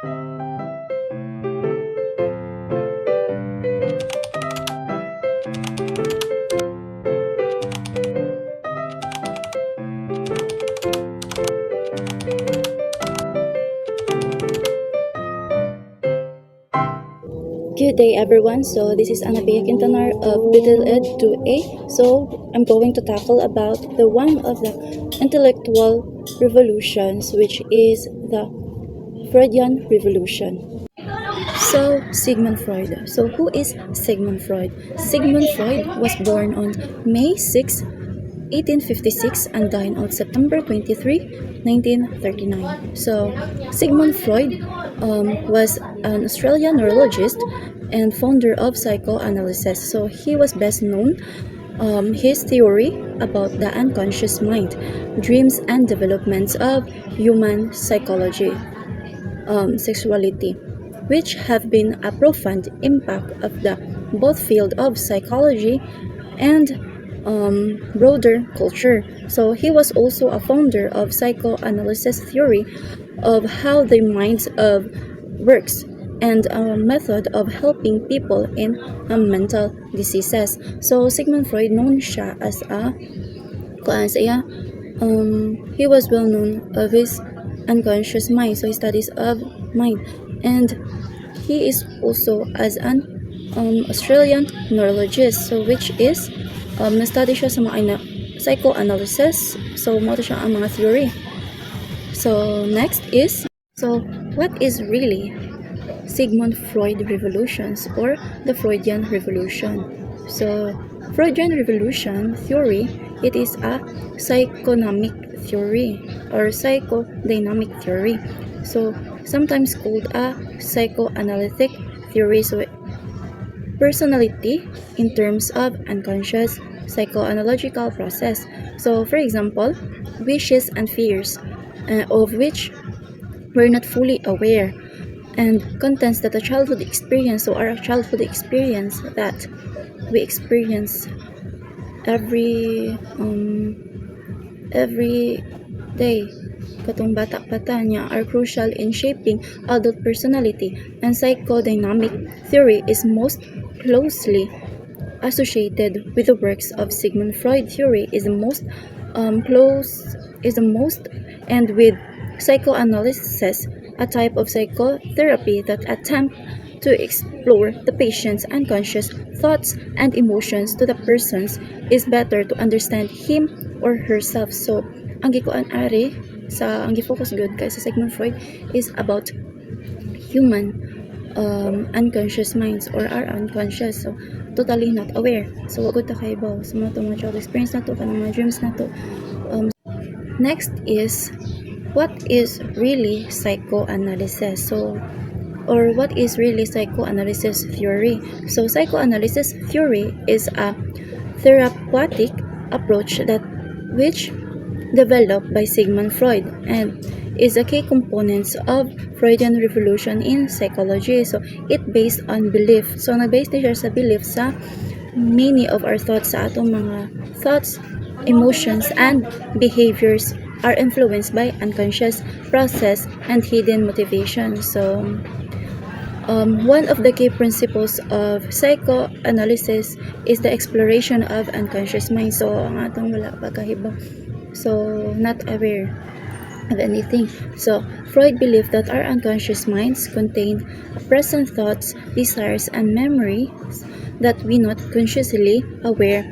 Good day everyone, so this is Anabia Quintanar of Little Ed 2A. So I'm going to tackle about the one of the intellectual revolutions, which is the Freudian Revolution. So Sigmund Freud. So who is Sigmund Freud? Sigmund Freud was born on May 6, 1856 and died on September 23, 1939. So Sigmund Freud was an Australian neurologist and founder of psychoanalysis. So he was best known his theory about the unconscious mind, dreams and developments of human psychology, sexuality, which have been a profound impact of the both field of psychology and broader culture. So he was also a founder of psychoanalysis theory of how the minds of works and a method of helping people in mental diseases. So Sigmund Freud known siya as he was well known of his unconscious mind, so his studies of mind, and he is also as an Australian neurologist, so which is na-study siya sa mga psychoanalysis, so mo siya ang mga theory. So next is, so what is really Sigmund Freud revolutions or the Freudian Revolution? So Freudian Revolution theory, it is a psychodynamic theory or psychodynamic theory, so sometimes called a psychoanalytic theory. So personality in terms of unconscious psychoanalytical process. So for example, wishes and fears of which we're not fully aware, and contents that a childhood experience, so our childhood experience that we experience every day katong bata-bata niya are crucial in shaping adult personality, and psychodynamic theory is most closely associated with the works of Sigmund Freud. Theory is the most and with psychoanalysis, a type of psychotherapy that attempt to explore the patient's unconscious thoughts and emotions to the persons is better to understand him or herself. So ang gikuan ari sa ang gi-focus good kay sa Sigmund Freud is about human unconscious minds or are unconscious, so totally not aware. So wag ta kay baw sa mga child experience nato kanang mga dreams nato. Next is, what is really psychoanalysis? So or what is really psychoanalysis theory? So psychoanalysis theory is a therapeutic approach that which developed by Sigmund Freud and is a key components of Freudian revolution in psychology. So it based on belief. So na-based siya sa belief sa many of our thoughts, sa atong mga thoughts, emotions and behaviors are influenced by unconscious process and hidden motivation. So one of the key principles of psychoanalysis is the exploration of unconscious mind. So ang atong wala pa kahibang, so not aware of anything. So Freud believed that our unconscious minds contain present thoughts, desires and memories that we not consciously aware,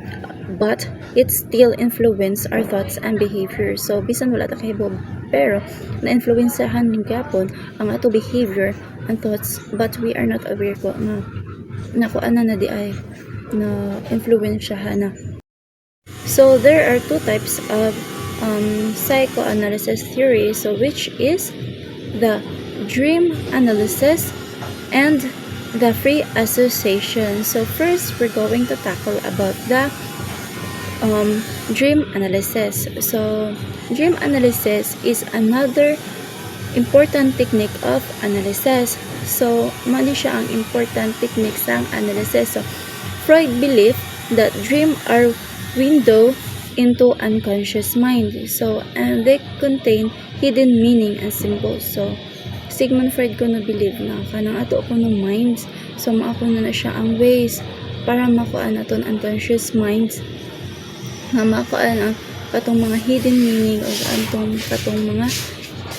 but it still influence our thoughts and behavior. So bisan wala ta kahibog, pero na-influensahan ning gapon ang ato behavior and thoughts, but we are not aware ko na kuana na di ay na influensyahan na. So there are two types of psychoanalysis theory, so which is the dream analysis and the free association. So first we're going to tackle about the dream analysis. So dream analysis is another important technique of analysis. So mali siya ang important technique sa analysis. So Freud believed that dream are window into unconscious mind. So and they contain hidden meaning and symbols. So Sigmund Freud ko na believe na kanang ato ako ng minds, so mao ko na siya ang ways para makuan aton unconscious minds nga makuan ang katong mga hidden meaning o katong mga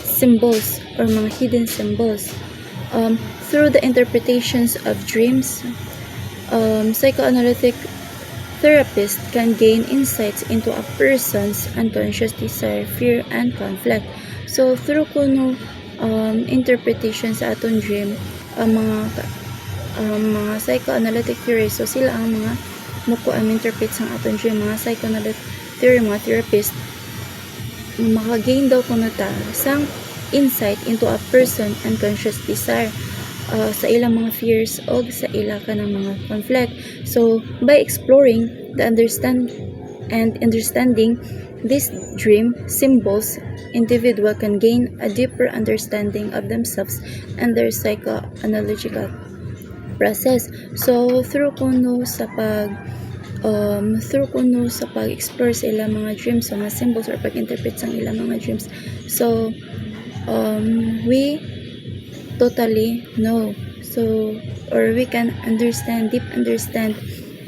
symbols or mga hidden symbols. Through the interpretations of dreams, psychoanalytic therapists can gain insights into a person's unconscious desire, fear, and conflict. So, through kuno interpretation sa atong dream, ang mga psychoanalytic theories, so sila ang mga interpret sa atong dream, mga psychoanalytic theory, mga therapist, makagain daw kuno ta sang insight into a person unconscious desire, sa ilang mga fears o sa ilang kanang mga conflict. So by exploring the understanding these dream symbols, individual can gain a deeper understanding of themselves and their psychoanalytical process. So through kuno sa pag-explore sa ilang mga dreams, so mga symbols or pag-interpret sa ilang mga dreams, so we totally know, so or we can deep understand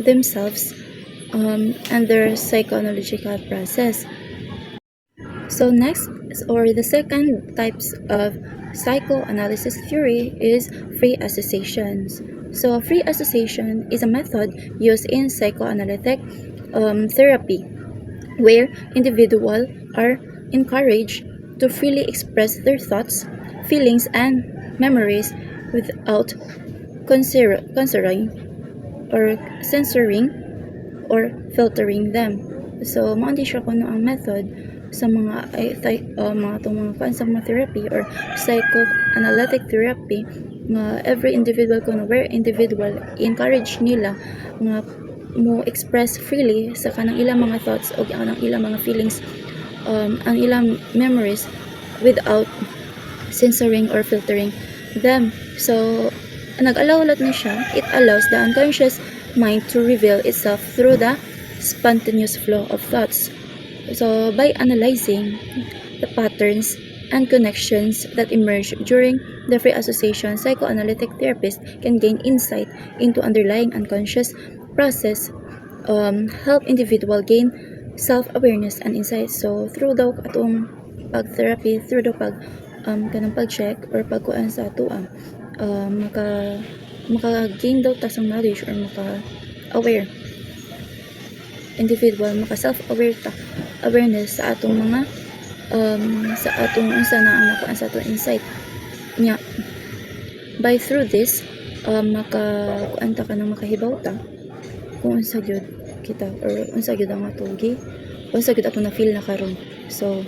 themselves and their psychoanalytical process. So next, or the second types of psychoanalysis theory is free associations. So free association is a method used in psychoanalytic therapy where individuals are encouraged to freely express their thoughts, feelings, and memories without censoring or filtering them. So mao di siya kuno ang method sa mga therapy or psychoanalytic therapy nga every individual kuno where individual encourage nila nga mo express freely sa kanang ilang mga thoughts o kanang ilang mga feelings, ang ilang memories without censoring or filtering them. So nag-allow lot ni siya. It allows the unconscious mind to reveal itself through the spontaneous flow of thoughts. So by analyzing the patterns and connections that emerge during the free association, psychoanalytic therapists can gain insight into underlying unconscious process, help individual gain self-awareness and insight. So through daw atong pag-therapy, through daw kanang pag-check or pagkuan sa ato maka-gain daw ta sang knowledge or maka-aware individual, maka-self-aware ta, awareness sa atong mga sa atong unsa na ang nakuan sa atong insight nya. By through this, makakuan ta kanang makahibaw ta kung unsa gyud kita or unsa gyud ang atugi, unsa gyud ato na feel na karon. So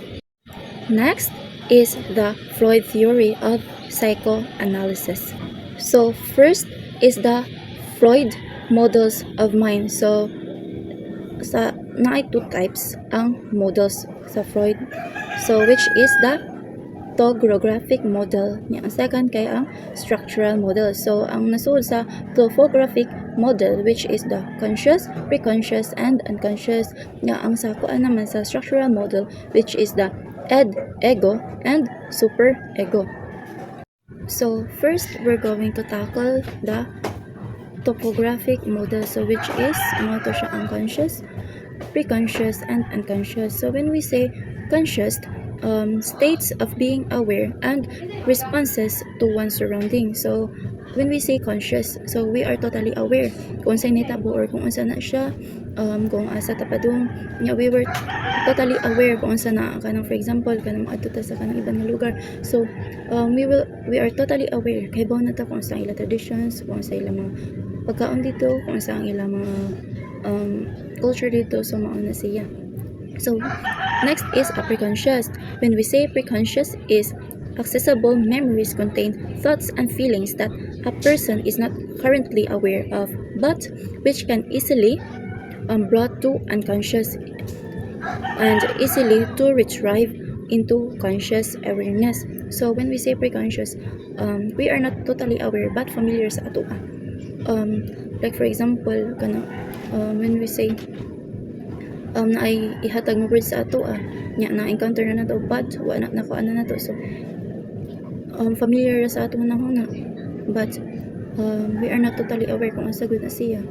next is the Freud theory of psychoanalysis. So first is the Freud models of mind. So sa naay two types ang models sa Freud. So which is the topographic model niya. Ang second kay ang structural model. So ang nasud sa topographic model, which is the conscious, preconscious, and unconscious, nga ang sa kuan naman sa structural model, which is the ego, and super ego. So first, we're going to tackle the topographic model, so which is ano to siya, ang conscious, preconscious, and unconscious. So when we say conscious, states of being aware and responses to one's surroundings. So when we say conscious, so we are totally aware kung saan nitabo or kung saan na siya, kung asa tapadong nga, we were totally aware kung saan na kanang, for example kanang adto ta sa kanang ibang lugar. So we are totally aware kay bawo na ta kung saan ilang traditions, kung saan ilang mga pagkaon dito, kung saan ilang mga culture dito. So mao na siya. So next is a preconscious. When we say preconscious, is accessible memories contain thoughts and feelings that a person is not currently aware of, but which can easily brought to unconscious and easily to retrieve into conscious awareness. So when we say preconscious, we are not totally aware but familiar sa ato. Like for example, when we say ay ihatag mo words sa ato nya na encounter na nato but wala na ko ana nato. So familiar ra sa ato nahuna, but we are not totally aware kung asa gud na siya.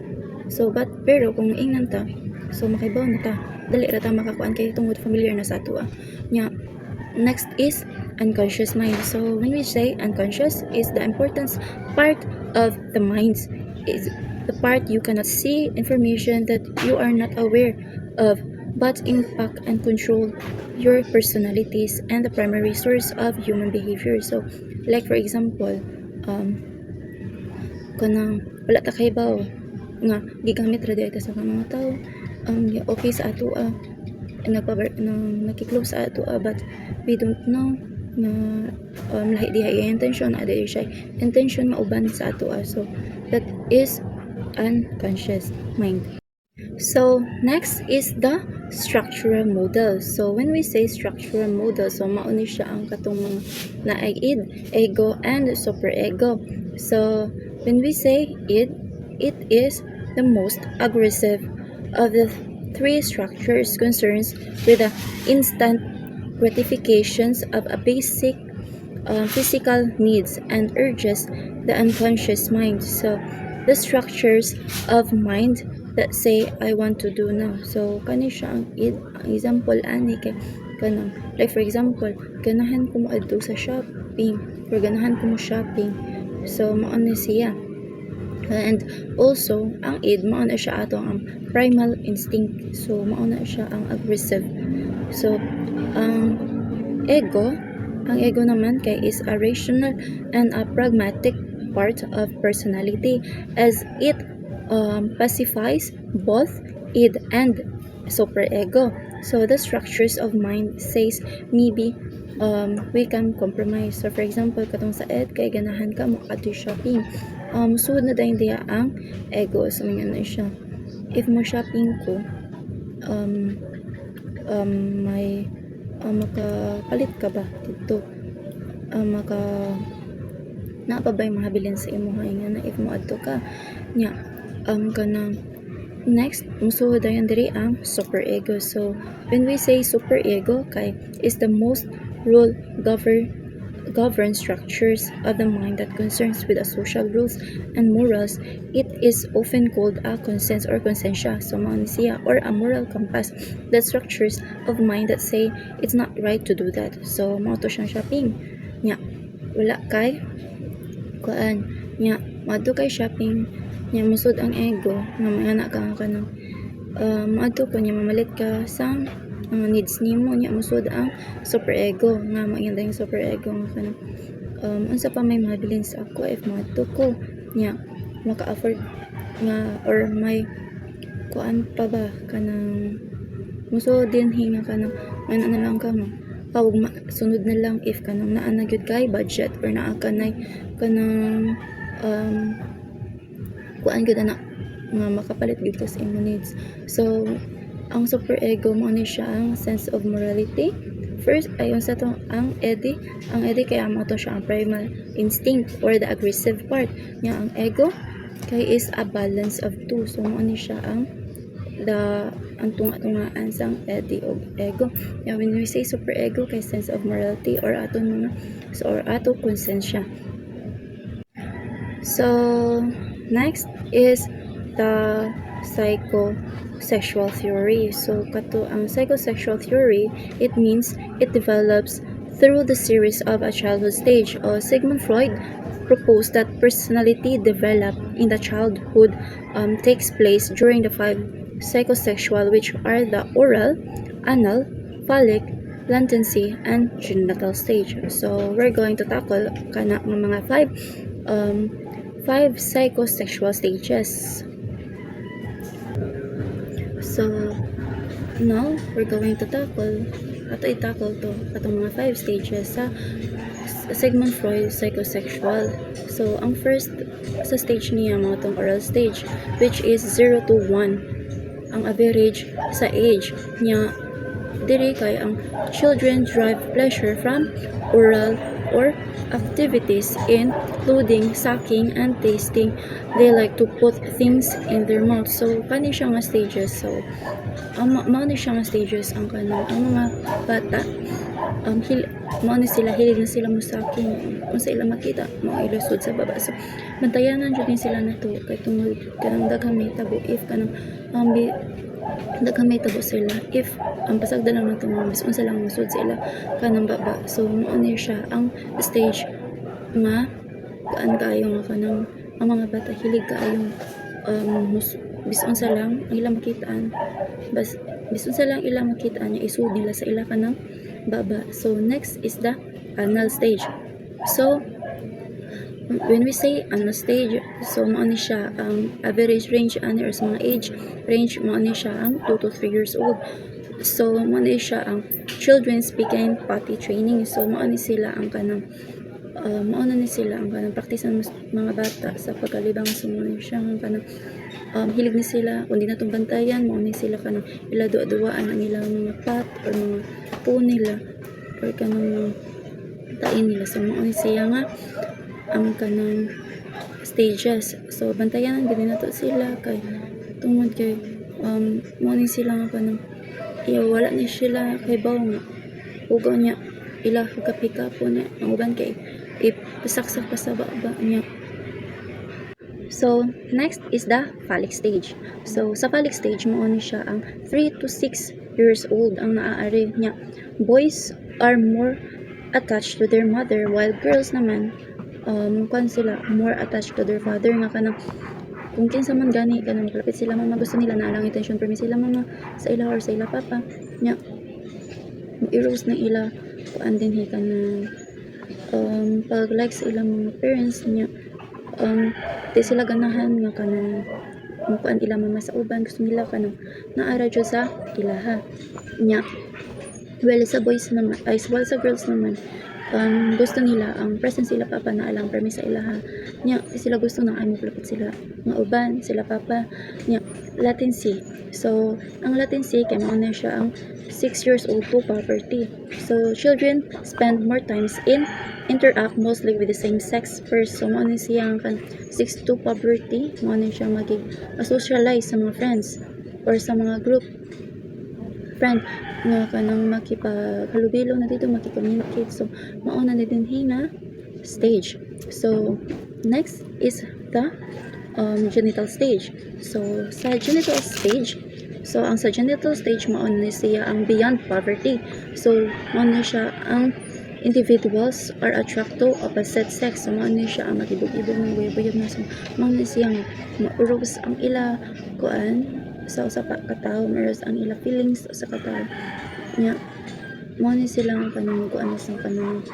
So pero kung ingnan ta, so makaibaw na ta, dali ra ta makakuan kay tungod familiar na sa ato nya. Next is unconscious mind. So when we say unconscious is the important part of the mind, is the part you cannot see, information that you are not aware of but impact and control your personalities and the primary source of human behavior. So like for example, kanang wala ta kaybaw nga gigamit ra dito sa mga tao, okay sa ato nakiklose sa ato but we don't know na lahi diha iya intention, ada siya intention mauban sa ato so that is unconscious mind. So next is the structural model. So when we say structural model, so mauni siya ang katong mga naay id, ego and superego. So when we say it is the most aggressive of the three structures, concerns with the instant gratifications of a basic physical needs and urges the unconscious mind. So the structures of mind that say I want to do now. So kani siya ang example ani kay kanang like for example, ganahan ko mo adto sa shopping or ganahan ko mo shopping. So mao ni siya. And also ang id mao na siya ato ang primal instinct. So mao na siya ang aggressive. So ang ego naman kay is a rational and a pragmatic part of personality, as it pacifies both id and superego. So the structures of mind says maybe we can compromise. So for example, katong sa ed kay ganahan ka mo adto shopping, sud na dayon diya ang ego. So mga na siya, if mo shopping ko may makapalit ka ba dito, maka napabay mahabilin sa imo nga na if mo adto ka nya kanang next musuod dayon diri ang superego. So when we say superego kay is the most rule govern structures of the mind that concerns with the social rules and morals. It is often called a conscience or conscientia, so siya, or a moral compass, the structures of mind that say it's not right to do that. So mao to siyang shopping nya, wala kay kuan nya madto kay shopping nya musud ang ego nga may anak ka kanang maadto ko nya mamalit ka sa mga needs nimo nya musud ang superego nga maayong dayong superego nga kanang unsa pa may mabilin sa ako if maadto ko nya maka-afford nga or may kuan pa ba kanang musud din hinga kanang ana na lang ka mo pawag sunod na lang if kanang naa na gyud kay budget or naa kanay kanang kuan gyud na nga makapalit gyud ka sa imong needs. So ang superego mo ni siya ang sense of morality. First ayon sa to ang edi kay amo to siya ang primal instinct or the aggressive part nya. Ang ego kay is a balance of two. So mo ni siya ang tunga-tungaan sang edi og ego. Now when we say superego kay sense of morality or ato mga or ato konsensya. So next is the psychosexual theory. So kato ang psychosexual theory, it means it develops through the series of a childhood stage. Sigmund Freud proposed that personality developed in the childhood takes place during the 5 psychosexual, which are the oral, anal, phallic, latency, and genital stage. So we're going to tackle kana ng mga 5 psychosexual stages. So now we're going to tackle to katong mga 5 stages sa Sigmund Freud psychosexual. So ang first sa stage niya mo tong oral stage, which is 0 to 1 ang average sa age niya. Diri kay ang children derive pleasure from oral or activities including sucking and tasting. They like to put things in their mouth. So kani siya nga stages. So mao ni siya nga stages ang kanang ang mga bata mao ni sila hilig na sila musaking kung sa ila makita mao ilusod sa baba. So bantayanan jud ni sila nato kay tungod kanang daghang may tabo if kanang daghang may tabo sila if ang pasagdan lang nato mga bisan sa lang musud sila kanang baba. So mao ni siya ang stage nga kaan kaayo nga kanang ang mga bata hilig kaayong bisan sa lang ang ilang makitaan bisan sa lang ilang makitaan niya isud nila sa ila kanang baba. So next is the anal stage. So when we say anal stage, so mao ni siya ang average range ani or sa mga age range mao ni siya ang 2 to 3 years old. So mao ni siya ang children's begin potty training. So mao ni sila ang kanang mao na ni sila ang kanang praktisan mga bata sa pagkalibang. So mao ni siya ang kanang hilig ni sila kung di natong bantayan mao ni sila kanang ila duwa-duwaan ang ilang mga pot or mga po nila or kanang tain nila. So mao ni siya nga ang kanang stages. So bantayan gid nato sila kay tungod kay mao ni sila nga kanang wala ni sila kay baw nga ugaw niya ila kapika po niya ang uban kay ipasaksak pa sa baba niya. So next is the phallic stage. So sa phallic stage mao ni siya ang 3 to 6 years old ang naaari niya. Boys are more attached to their mother while girls naman kung sila more attached to their father nga kanang kung kinsa man gani kanang kalapit sila mama gusto nila na lang attention permi sila mama sa ila or sa ila papa nya i-rose na ila kuan din hi kanang pag like sa ilang mga parents nya di sila ganahan nga kanang kuan ila mama sa uban gusto nila kanang naara jud sa ilaha nya. Well sa boys naman ay sa girls naman gusto nila ang presence sila papa na alang permi sa ilaha nya sila gusto na ay mapalapit sila nga uban sila papa nya. Latency. So ang latency kay mao na siya ang 6 years old to puberty. So children spend more times in interact mostly with the same sex first. So mao ni siya ang 6 to puberty mao ni siya mag-socialize sa mga friends or sa mga group friend nga kanang makipaghalubilo na dito makicommunicate. So mao na din hina stage. So next is the genital stage. So sa genital stage ang sa genital stage mao ni siya ang beyond puberty. So mao ni siya ang individuals are attracted to opposite sex. So mao ni siya ang magibog-ibog ng buyab-buyab na. So mao ni siya nga ma-arouse ang ila kuan sa usa pa katawo meron ang ila feelings sa katawo nya. Mao ni sila ang kanang kuan sa kanang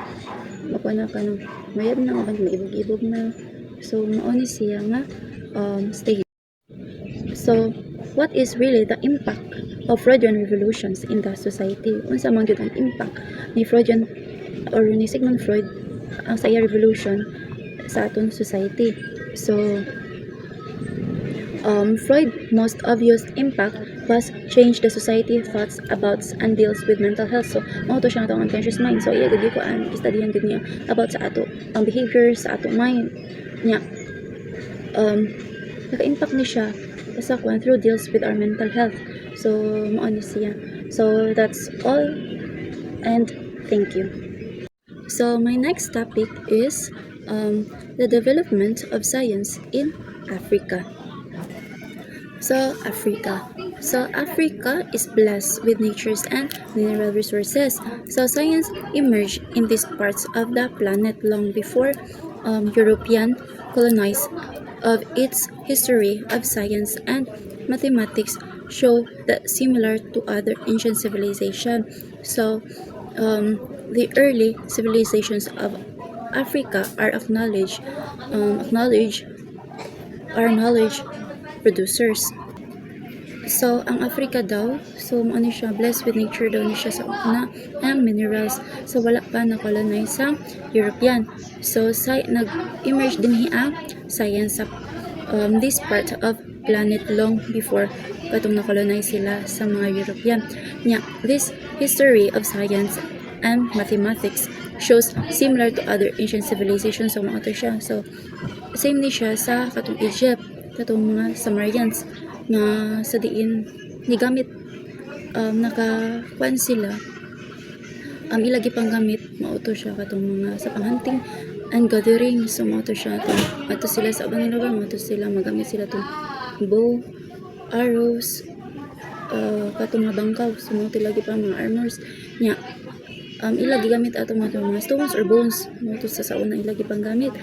mapana kanang mayab na uban maibog-ibog na. So mao ni siya nga stage. So what is really the impact of Freudian revolutions in the society? Unsa man gyud ang impact ni Freudian or ni Sigmund Freud ang sa iya revolution sa aton society? So Freud's most obvious impact was change the society thoughts about and deals with mental health. So mao to siya ang unconscious mind. So iya gud ko ang studyhan gud niya about sa ato ang behavior sa ato mind niya. Naka-impact ni siya sa kwan through deals with our mental health. So mao ni siya. So that's all and thank you. So my next topic is the development of science in Africa. So Africa is blessed with nature's and mineral resources. So science emerged in these parts of the planet long before European colonized. Of its history of science and mathematics show that similar to other ancient civilizations. So the early civilizations of Africa are knowledge producers. So ang Africa daw, so ano siya, blessed with nature daw ni siya sa una and minerals. So wala pa na colonize sa European. So nag-emerge din ang science sa this part of planet long before katong na-colonize sila sa mga European. Yeah, this history of science and mathematics shows similar to other ancient civilizations. So mga to siya. So same ni siya sa katong Egypt, katong mga Sumerians nga sa diin ni gamit nakakuan sila ilagi pang gamit mauto siya katong mga sa panghunting and gathering. So mauto siya ato sila sa ubang lugar, mauto sila magamit sila tong bow, arrows, katong mga bangkaw. So mauto lagi pa mga armors nya ilagi gamit ato mga stones or bones mauto sa sauna ilagi pang gamit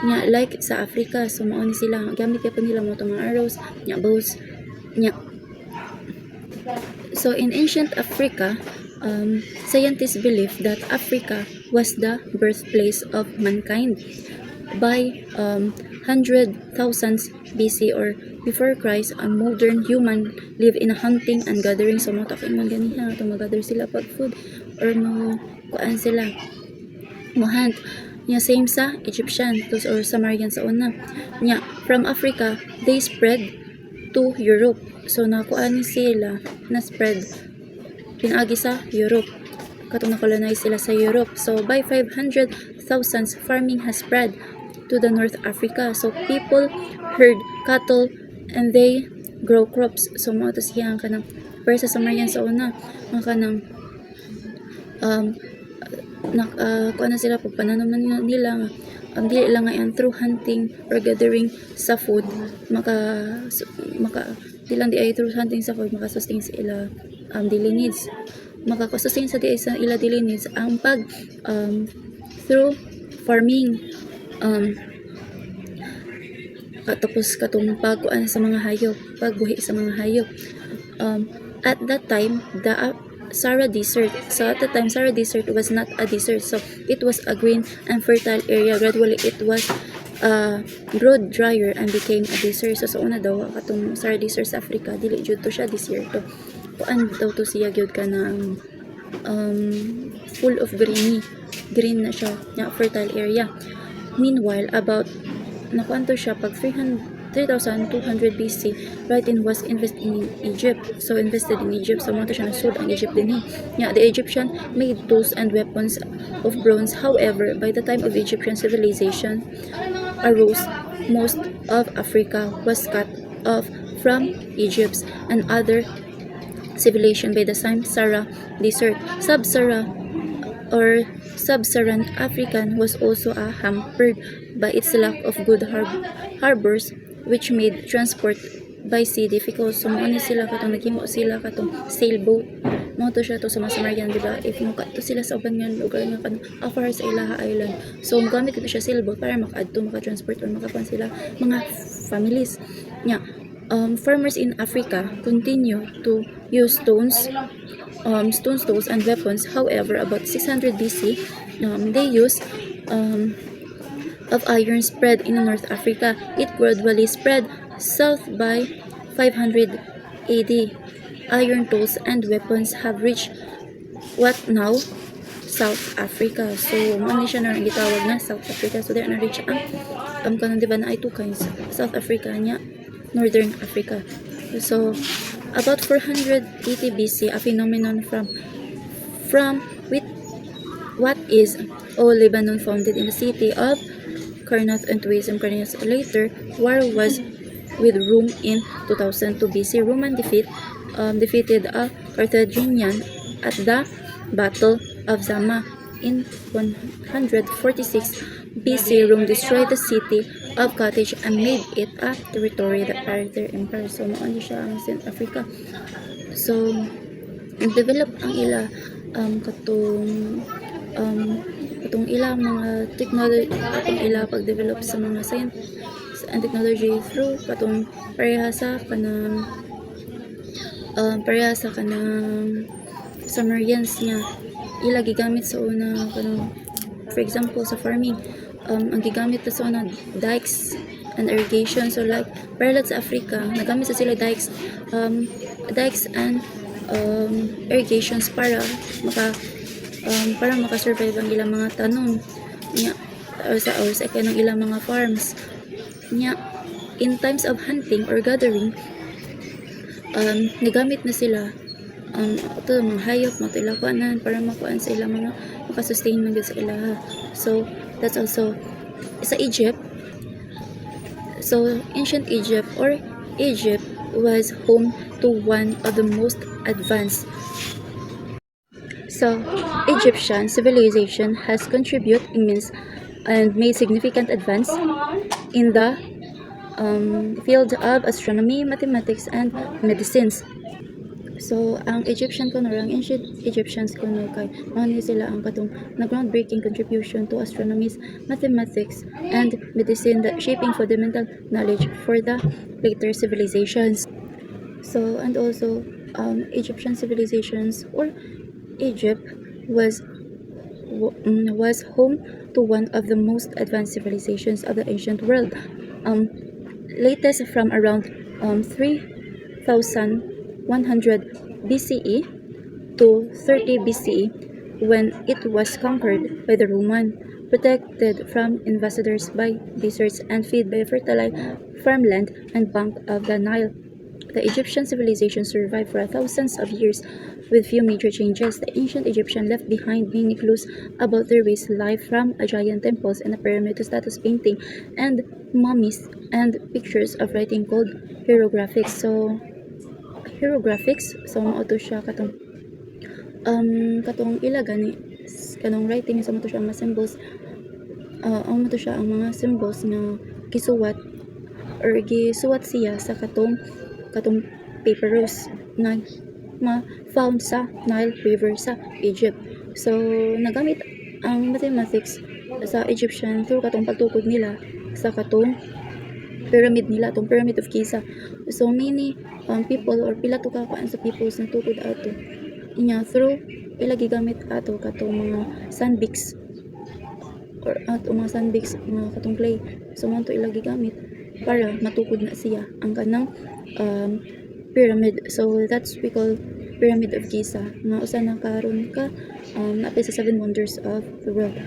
nya like sa Africa. So mao ni sila gamit pa nila mo mga arrows nya bows nya. So in ancient Africa, scientists believe that Africa was the birthplace of mankind. By 100,000 BC or before Christ, a modern human live in hunting and gathering. So mo takin man ganiha to magather sila pag food or mo kuan sila mo hunt nya. Same sa Egyptian or Sumerian sa una nya. From Africa they spread to Europe. So nakuan sila na spread pinagi sa Europe, katong na-colonize sila sa Europe. So by 500,000 farming has spread to the North Africa. So people herd cattle and they grow crops. So mo to siya kanang versa sa Sumerian sa una ang kanang kuan na sila pag pananom na nila dili lang nga through hunting or gathering sa food maka di lang di ay through hunting sa food makasustain sa ila daily needs, makasustain sa di sa ila daily needs ang pag through farming tapos katong pagkuan sa mga hayop, pagbuhi sa mga hayop. At that time the Sahara Desert. So at the time, Sahara Desert was not a desert. So it was a green and fertile area. Gradually, it was growed drier and became a desert. So sa una daw, katong Sahara Desert sa Africa, dili jud to siya desierto. Kuan daw to siya gyud ka na full of green na siya, na fertile area. Meanwhile, about nakuan to siya pag 3,200 BC, Britain was invested in Egypt. So mo to siya nasud ang Egypt din yeah, the Egyptian made tools and weapons of bronze. However, by the time of Egyptian civilization arose, most of Africa was cut off from Egypt and other civilization by the Sahara Desert. Sub-Saharan African was also hampered by its lack of good harbors, which made transport by sea difficult. So mo ni sila katong naghimo sila katong sailboat mo to siya to sa Sumerian, diba? If mo to sila sa ubang nga lugar nga kan afar sa Ilaha Island, so gamit ko siya sailboat para maka-adto, maka-transport or makakuan sila mga families nya. Farmers in Africa continue to use stones, tools and weapons. However, about 600 BC, they use of iron spread in North Africa. It gradually spread south by 500 AD. Iron tools and weapons have reached what now South Africa. So mo ni siya na gitawag na South Africa. So there na reach ang kanon diba na ay two kinds, South Africa nya Northern Africa. So about 480 BC, a phenomenon from with what is old Lebanon founded in the city of Karnath and Tuism. Later, war was with Rome in 2002 BC. Roman defeated a Carthaginian at the Battle of Zama. In 146 BC, Rome destroyed the city of Carthage and made it a territory that part of their empire. So, maano siya ang South Africa. So, develop ang ila katong ila mga technology, katong ila pag-develop sa mga science and technology through katong pareha sa kanang Sumerians niya ila gigamit sa una kanang, for example sa farming, ang gigamit sa una dikes and irrigation. So like parallel sa Africa, nagamit sa sila dikes and irrigations para maka-survive ang ilang mga tanom nya or sa kanang ilang mga farms nya. In times of hunting or gathering, nagamit na sila ito mga hayop, matilakuanan para makuan sa ilang mga makasustain man gyud sa ilaha. So that's also sa Egypt. So ancient Egypt or Egypt was home to one of the most advanced. So Egyptian civilization has contributed immense and made significant advance in the field of astronomy, mathematics, and medicines. So, ang Egyptian kuno, ang ancient Egyptians kuno kay mao ni sila ang katong groundbreaking contribution to astronomy, mathematics, and medicine that shaping fundamental knowledge for the later civilizations. So, and also Egyptian civilizations or Egypt was was home to one of the most advanced civilizations of the ancient world. Latest from around 3100 BCE to 30 BCE when it was conquered by the Roman, protected from invaders by deserts and fed by fertile farmland and bank of the Nile. The Egyptian civilization survived for thousands of years with few major changes. The ancient Egyptian left behind many clues about their ways life, from a giant temples and a pyramid to status painting and mummies and pictures of writing called hieroglyphics. So mao to siya katong ila gani kanong writing sa mo to siya ang mga symbols, ang mo to siya ang mga symbols nga gisuwat or gisuwat siya sa katong papyrus na ma-found sa Nile River sa Egypt. So nagamit ang mathematics sa Egyptian through katong pagtukod nila sa katong pyramid nila, itong Pyramid of Giza. So many people or pila to kakaan sa peoples na tukod ato inya through pila gigamit ato katong mga sandbigs or ato mga sandbigs mga katong clay. So man to ila gigamit para matukod na siya ang kanang pyramid. So that's we call Pyramid of Giza, na usa na karon ka napay sa 7 wonders of the world.